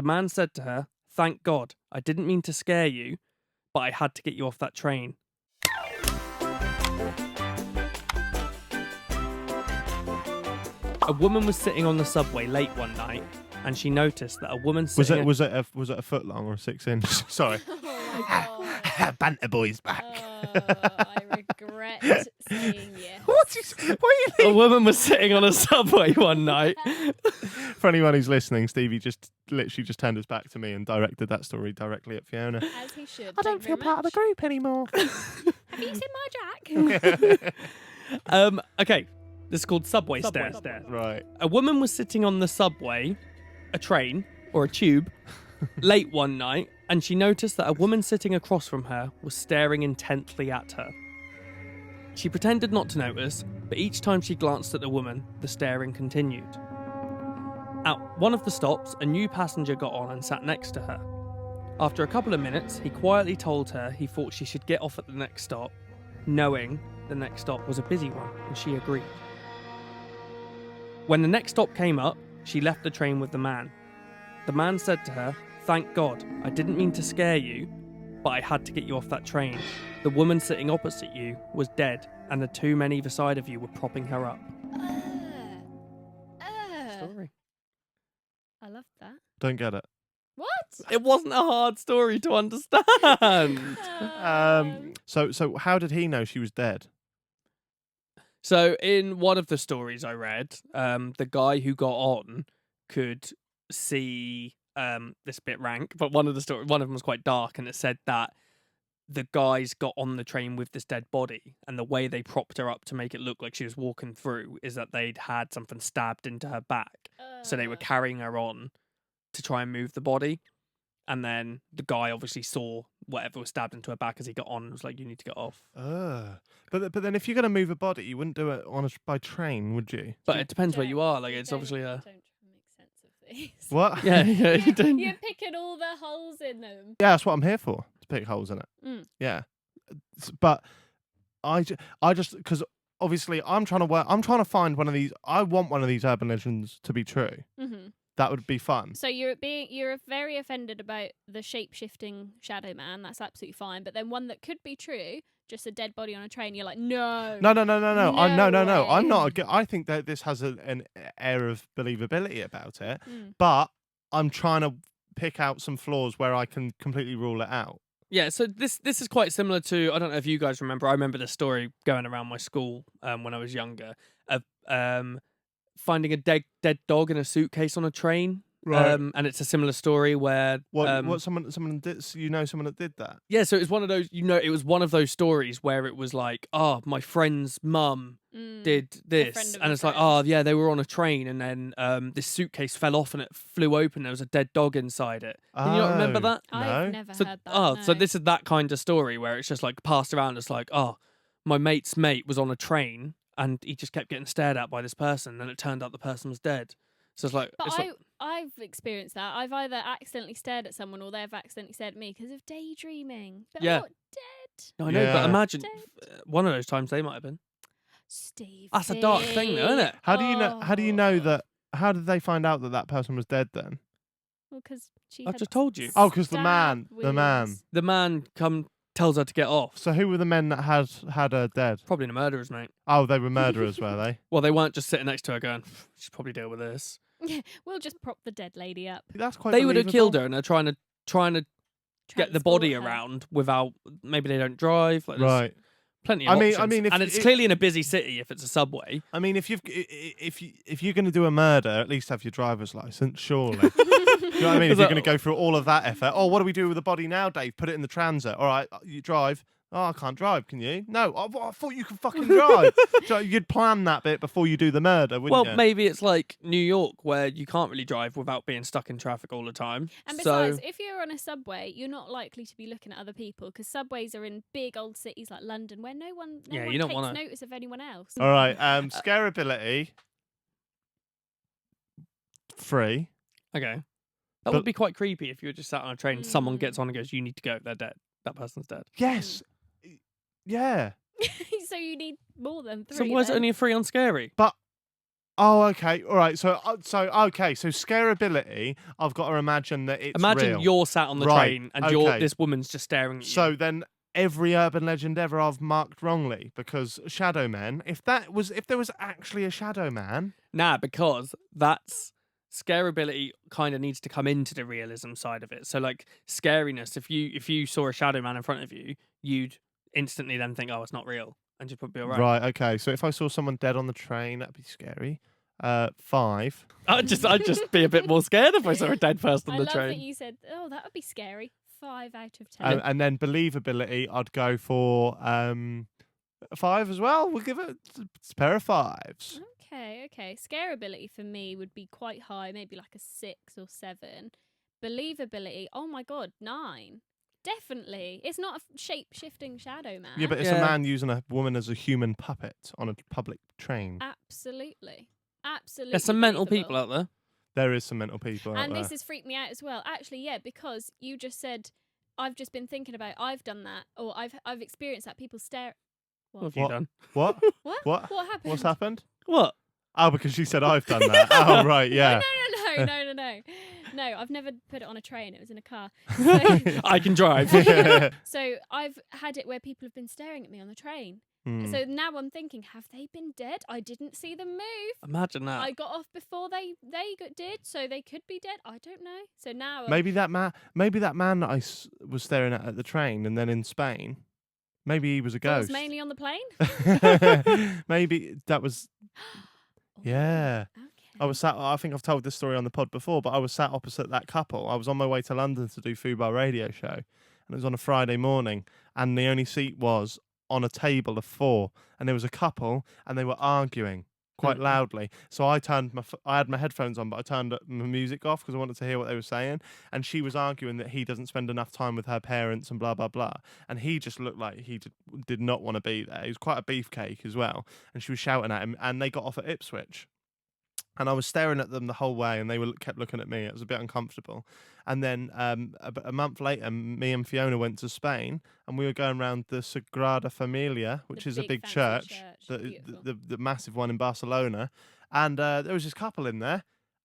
The man said to her, "Thank God, I didn't mean to scare you, but I had to get you off that train." A woman was sitting on the subway late one night, and she noticed that a woman sitting... Was it a foot long or a 6 inch? Sorry. Oh my God. Banter boy's back. I regret saying yes. What are you A woman was sitting on a subway one night. For anyone who's listening, Stevie literally just turned his back to me and directed that story directly at Fiona. As he should. I don't feel part of the group anymore. Have you seen my Jack? Okay, this is called subway stare. Right. A woman was sitting on the subway, a train, or a tube, late one night, and she noticed that a woman sitting across from her was staring intently at her. She pretended not to notice, but each time she glanced at the woman, the staring continued. At one of the stops, a new passenger got on and sat next to her. After a couple of minutes, he quietly told her he thought she should get off at the next stop, knowing the next stop was a busy one, and she agreed. When the next stop came up, she left the train with the man. The man said to her, "Thank God, I didn't mean to scare you, but I had to get you off that train. The woman sitting opposite you was dead, and the two men either side of you were propping her up." Story. I love that. Don't get it. What? It wasn't a hard story to understand. So how did he know she was dead? So in one of the stories I read, the guy who got on could see this a bit rank, but one of them was quite dark, and it said that the guys got on the train with this dead body, and the way they propped her up to make it look like she was walking through is that they'd had something stabbed into her back, so they were carrying her on to try and move the body. And then the guy obviously saw whatever was stabbed into her back as he got on and was like, "You need to get off." But then if you're going to move a body, you wouldn't do it by train, would you? But it depends where Don't- you are. Like, you it's don't- obviously a... Don't try and make sense of these. What? Yeah, you don't... You're picking all the holes in them. Yeah, that's what I'm here for, to pick holes in it. Mm. Yeah. But I just, because obviously I'm trying to find one of these, I want one of these urban legends to be true. Mm-hmm. That would be fun. So you're very offended about the shape-shifting shadow man. That's absolutely fine. But then one that could be true, just a dead body on a train. You're like, no. No. No I'm not. way. I think that this has an air of believability about it, Mm. but I'm trying to pick out some flaws where I can completely rule it out. Yeah, so this is quite similar to, I don't know if you guys remember, I remember this story going around my school when I was younger, of finding a dead dog in a suitcase on a train. Right. And it's a similar story where... What someone did, someone that did that? Yeah, so it was one of those, it was one of those stories where it was like, oh, my friend's mum did this. friend of And a it's like, friend. oh, yeah, they were on a train and then this suitcase fell off and it flew open. There was a dead dog inside it. Can you not remember Oh. that? No. I've never So, heard that. so no. this is that kind of story where it's just like passed around. It's like, oh, my mate's mate was on a train and he just kept getting stared at by this person and it turned out the person was dead. So it's like... But I've experienced that. I've either accidentally stared at someone or they've accidentally stared at me because of daydreaming. But Yeah. I'm not dead. No, I know, but Yeah. imagine Dead. one of those times they might have been. Stevie. That's a dark thing, though, isn't it? How do you know? How do you know Oh. that? How did they find out that that person was dead then? Well, because she I've had just told you. Oh, 'cause the stab man. wounds. The man tells her to get off. So who were the men that had her dead? Probably the murderers, mate. Oh, they were murderers, were they? Well, they weren't just sitting next to her going, she'd probably deal with this. Yeah, we'll just prop the dead lady up. That's quite. They would have killed believable. her and they're trying to get the body Transport her. around without, maybe they don't drive. Like, there's Right. plenty of I options. mean, if and it's it- clearly in a busy city if it's a subway. I mean, if you're going to do a murder, at least have your driver's license, surely. Do you know what I mean? If you're going to go through all of that effort, what do we do with the body now, Dave? Put it in the transit. All right, you drive. Oh, I can't drive. Can you? No, I thought you could fucking drive. So you'd plan that bit before you do the murder, wouldn't Well, you? maybe it's like New York where you can't really drive without being stuck in traffic all the time. And so, besides, if you're on a subway, you're not likely to be looking at other people because subways are in big old cities like London where no one Yeah, you takes don't wanna- notice of anyone else. All right. Scareability. 3. okay. That But- would be quite creepy if you were just sat on a train and someone Mm. gets on and goes, you need to go, they're dead. That person's dead. Yes. Yeah. So you need more than 3. So why is it then. only a 3 on scary? But Oh, okay. All right. So okay. So scarability, I've got to imagine that it's Imagine real. you're sat on the Right, train and okay. this woman's just staring at you. So then every urban legend ever I've marked wrongly because shadow men, if there was actually a shadow man. Nah, because that's scarability kind of needs to come into the realism side of it. So like scariness, if you saw a shadow man in front of you, you'd instantly then think, oh, it's not real, and you'd probably be all right. Right, okay. So if I saw someone dead on the train, that'd be scary. 5. I'd just be a bit more scared if I saw a dead person I on the love train. that you said, "Oh, that would be scary." 5 out of 10. And then believability, I'd go for 5 as well. We'll give it a pair of 5s. Okay. Scarability for me would be quite high, maybe like a 6 or 7. Believability, oh my god, 9. Definitely. It's not a shape-shifting shadow man. Yeah, but it's a man using a woman as a human puppet on a public train. Absolutely. There's some mental believable. people out there. There is some mental people out And there. this has freaked me out as well. Actually, yeah, because you just said, I've just been thinking about, I've done that, or I've experienced that. People stare. What have you done? What? What? What? What happened? What's happened? What? Oh, because she said I've done that. Oh, right, yeah. No. No, I've never put it on a train. It was in a car. So, I can drive. so I've had it where people have been staring at me on the train. Hmm. So now I'm thinking, have they been dead? I didn't see them move. Imagine that. I got off before they did, so they could be dead. I don't know. So now Maybe that man that I was staring at the train and then in Spain, maybe he was a it was ghost. mainly on the plane. Maybe that was, yeah. Okay. I was sat. I think I've told this story on the pod before, but I was sat opposite that couple. I was on my way to London to do Fubar radio show, and it was on a Friday morning, and the only seat was on a table of 4, and there was a couple, and they were arguing quite loudly. So I had my headphones on, but I turned my music off because I wanted to hear what they were saying. And she was arguing that he doesn't spend enough time with her parents and blah blah blah. And he just looked like he did not want to be there. He was quite a beefcake as well, and she was shouting at him. And they got off at Ipswich. And I was staring at them the whole way, and they kept looking at me. It was a bit uncomfortable. And then a month later, me and Fiona went to Spain, and we were going around the Sagrada Familia, which is a big church, the massive one in Barcelona. And there was this couple in there,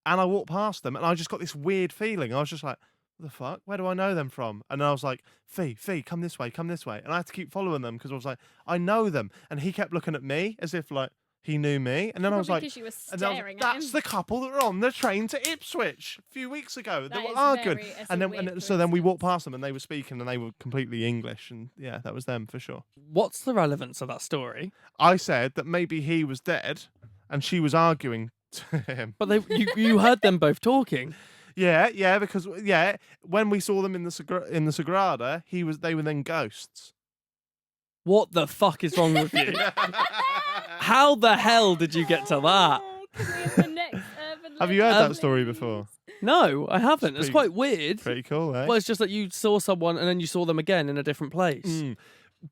and I walked past them, and I just got this weird feeling. I was just like, what the fuck? Where do I know them from? And I was like, Fee, come this way. And I had to keep following them because I was like, I know them. And he kept looking at me as if like, he knew me, and then I was like, you were staring at "That's him. the couple that were on the train to Ipswich a few weeks ago. They That were is arguing." very- And so then we walked past them, and they were speaking, and they were completely English, and yeah, that was them for sure. What's the relevance of that story? I said that maybe he was dead, and she was arguing to him. But you heard them both talking. Yeah, because when we saw them in the Sagrada, they were then ghosts. What the fuck is wrong with you? How the hell did you get to that? Can we have the next urban Have you heard legend, that story please? before? No, I haven't. It's pretty- quite weird. Pretty cool, eh? Well, it's just that you saw someone and then you saw them again in a different place.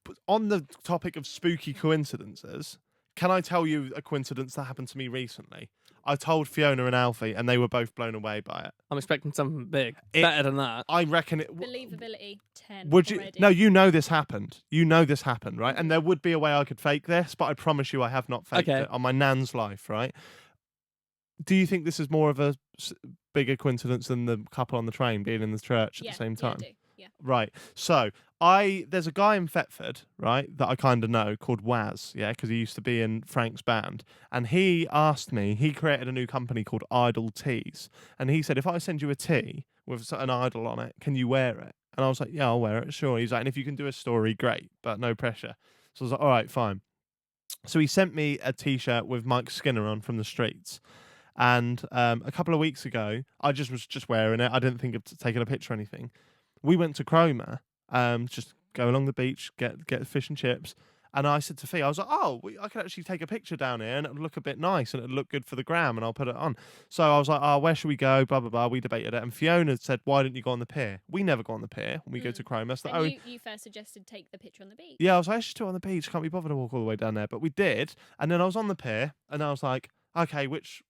But on the topic of spooky coincidences, can I tell you a coincidence that happened to me recently? I told Fiona and Alfie, and they were both blown away by it. I'm expecting something big. Better than that. I reckon it. Believability 10. Would you? already. No, you know this happened. You know this happened, right? And there would be a way I could fake this, but I promise you, I have not faked Okay. it on my nan's life, right? Do you think this is more of a bigger coincidence than the couple on the train being in the church at the same time? Yeah, I do. Yeah. Right. So there's a guy in Thetford, right, that I kind of know called Waz, yeah, because he used to be in Frank's band, and he asked me. He created a new company called Idol Tees, and he said, if I send you a tee with an idol on it, can you wear it? And I was like, yeah, I'll wear it, sure. He's like, and if you can do a story, great, but no pressure. So I was like, all right, fine. So he sent me a T-shirt with Mike Skinner on from the Streets. And a couple of weeks ago, I was just wearing it. I didn't think of taking a picture or anything. We went to Cromer, just go along the beach, get fish and chips. And I said to Fee, I was like, I could actually take a picture down here and it would look a bit nice and it would look good for the gram and I'll put it on. So I was like, where should we go? Blah, blah, blah. We debated it. And Fiona said, why didn't you go on the pier? We never go on the pier when we go to Cromer. And you first suggested take the picture on the beach. Yeah, I was like, I should do it on the beach. Can't be bothered to walk all the way down there. But we did. And then I was on the pier and I was like, okay, which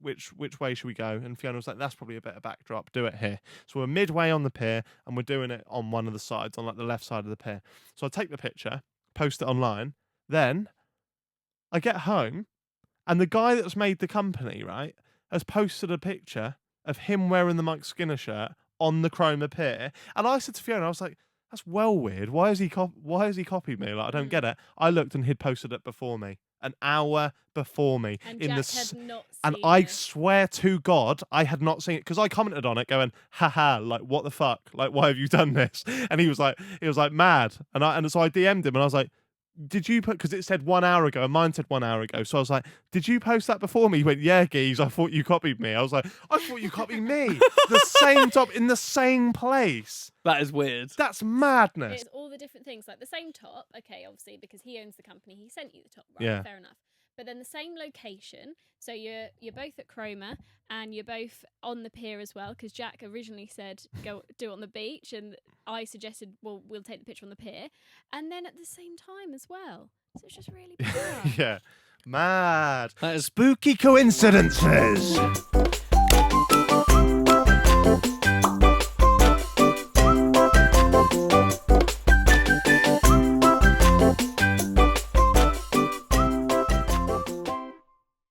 way should we go? And Fiona was like, that's probably a better backdrop. Do it here. So we're midway on the pier and we're doing it on one of the sides, on like the left side of the pier. So I take the picture, post it online. Then I get home And the guy that's made the company, right, has posted a picture of him wearing the Mike Skinner shirt on the Chroma Pier. And I said to Fiona, I was like, that's well weird. Why has he copied me? Like, I don't get it. I looked and he'd posted it before me, an hour before me. And Jack had not and seen I it. swear to God, I had not seen it because I commented on it, going, "Haha, like what the fuck? Like why have you done this?" And he was like, mad. And so I DM'd him and I was like, did you put, because it said 1 hour ago and mine said 1 hour ago. So I was like, did you post that before me? He went, yeah, geez, I thought you copied me. I was like, I thought you copied me. The same top in the same place. That is weird. That's madness. It's all the different things, like the same top. Okay, obviously because he owns the company, he sent you the top, right? Yeah. Fair enough. But then the same location. So you're both at Chroma and you're both on the pier as well. Because Jack originally said go do it on the beach, and I suggested, well, we'll take the picture on the pier, and then at the same time as well. So it's just really bizarre. Yeah, mad. That is Spooky coincidences.